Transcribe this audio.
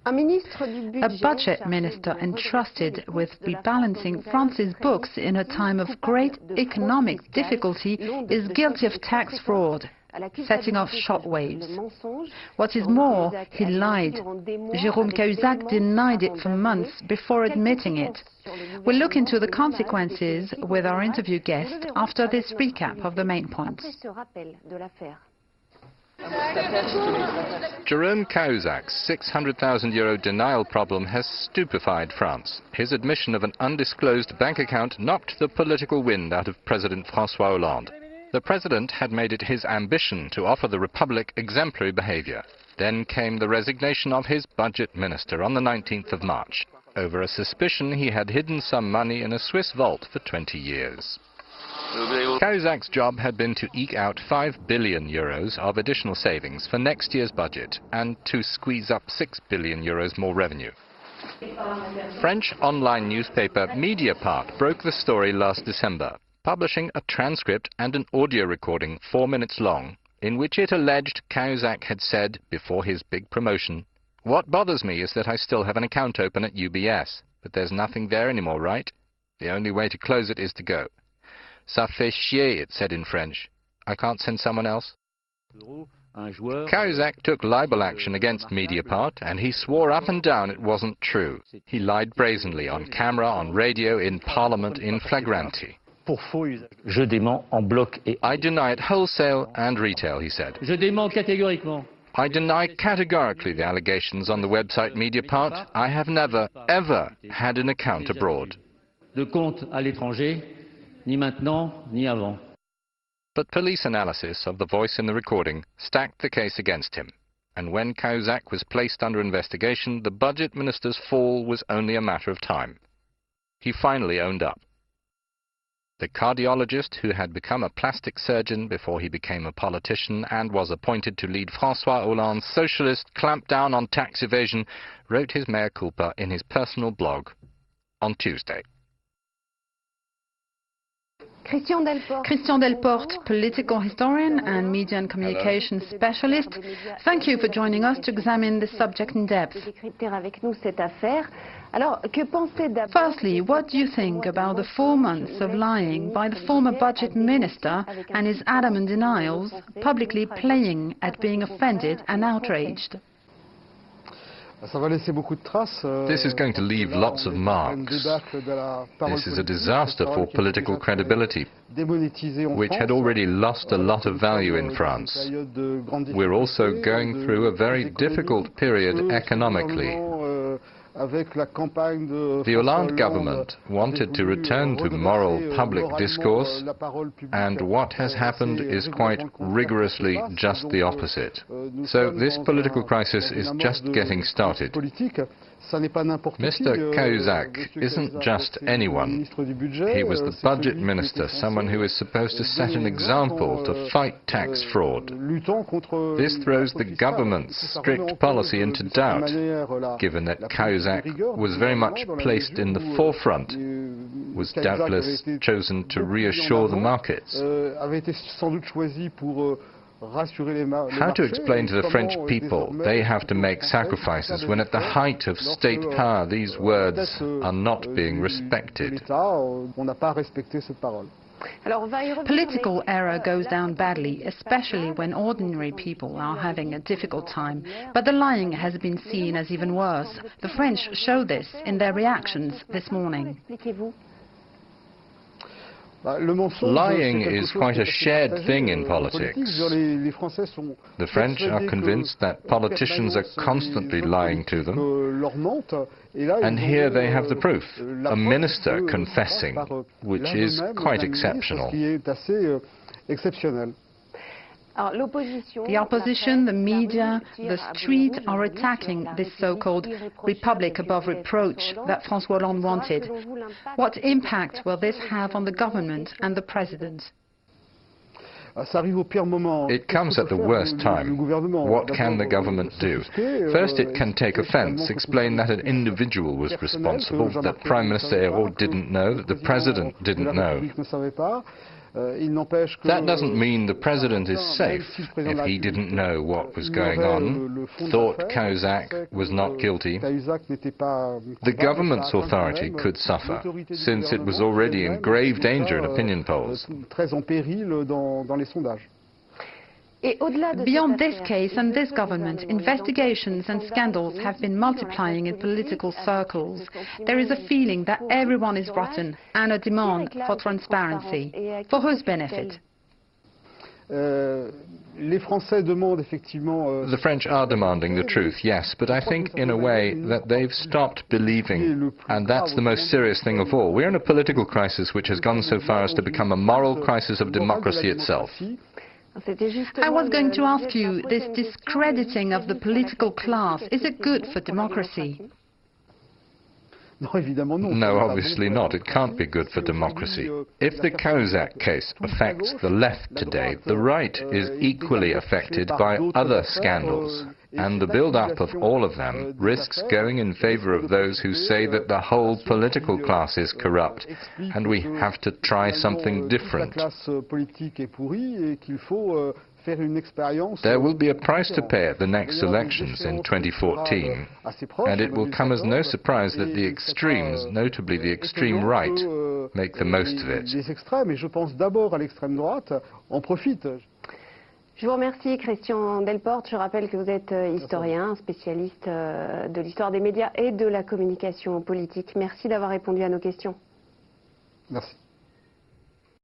A budget minister entrusted with rebalancing France's books in a time of great economic difficulty is guilty of tax fraud, setting off shockwaves. What is more, he lied. Jérôme Cahuzac denied it for months before admitting it. We'll look into the consequences with our interview guest after this recap of the main points. Jérôme Cahuzac's €600,000 denial problem has stupefied France. His admission of an undisclosed bank account knocked the political wind out of President François Hollande. The president had made it his ambition to offer the Republic exemplary behavior. Then came the resignation of his budget minister on the 19th of March, over a suspicion he had hidden some money in a Swiss vault for 20 years. Cahuzac's job had been to eke out €5 billion of additional savings for next year's budget and to squeeze up €6 billion more revenue. French online newspaper Mediapart broke the story last December, publishing a transcript and an audio recording 4 minutes long, in which it alleged Cahuzac had said, before his big promotion, "What bothers me is that I still have an account open at UBS, but there's nothing there anymore, right? The only way to close it is to go. Ça fait chier," it said in French. "I can't send someone else." Cahuzac took libel action against Mediapart, and he swore up and down it wasn't true. He lied brazenly on camera, on radio, in Parliament, in flagranti. "I deny it wholesale and retail," he said. "I deny categorically the allegations on the website Mediapart. I have never, ever had an account abroad." But police analysis of the voice in the recording stacked the case against him. And when Cahuzac was placed under investigation, the budget minister's fall was only a matter of time. He finally owned up. The cardiologist, who had become a plastic surgeon before he became a politician and was appointed to lead François Hollande's socialist clampdown on tax evasion, wrote his mea culpa in his personal blog on Tuesday. Christian Delporte, political historian and media and communications specialist, thank you for joining us to examine this subject in depth. Firstly, what do you think about the 4 months of lying by the former budget minister and his adamant denials, publicly playing at being offended and outraged? This is going to leave lots of marks. This is a disaster for political credibility, which had already lost a lot of value in France. We're also going through a very difficult period economically. The Hollande government wanted to return to moral public discourse, and what has happened is quite rigorously just the opposite. So this political crisis is just getting started. Mr. Cahuzac isn't just anyone. He was the budget minister, someone who is supposed to set an example to fight tax fraud. This throws the government's strict policy into doubt, given that Cahuzac was very much placed in the forefront, was doubtless chosen to reassure the markets. How to explain to the French people they have to make sacrifices when at the height of state power these words are not being respected? Political error goes down badly, especially when ordinary people are having a difficult time. But the lying has been seen as even worse. The French showed this in their reactions this morning. Lying is quite a shared thing in politics. The French are convinced that politicians are constantly lying to them, and here they have the proof, a minister confessing, which is quite exceptional. The opposition, the media, the street are attacking this so-called republic above reproach that François Hollande wanted. What impact will this have on the government and the president? It comes at the worst time. What can the government do? First, it can take offense, explain that an individual was responsible, that Prime Minister Hérault didn't know, that the President didn't know. That doesn't mean the president is safe if he didn't know what was going on, thought Cahuzac was not guilty. The government's authority could suffer, since it was already in grave danger in opinion polls. Beyond this case and this government, investigations and scandals have been multiplying in political circles. There is a feeling that everyone is rotten and a demand for transparency. For whose benefit? The French are demanding the truth, yes, but I think in a way that they've stopped believing, and that's the most serious thing of all. We're in a political crisis which has gone so far as to become a moral crisis of democracy itself. I was going to ask you, this discrediting of the political class, is it good for democracy? No, obviously not. It can't be good for democracy. If the Cahuzac case affects the left today, the right is equally affected by other scandals. And the build-up of all of them risks going in favor of those who say that the whole political class is corrupt and we have to try something different. There will be a price to pay at the next elections in 2014, and it will come as no surprise that the extremes, notably the extreme right, make the most of it. Je vous remercie, Christian Delporte. Je rappelle que vous êtes historien, spécialiste de l'histoire des médias et de la communication politique. Merci d'avoir répondu à nos questions. Merci.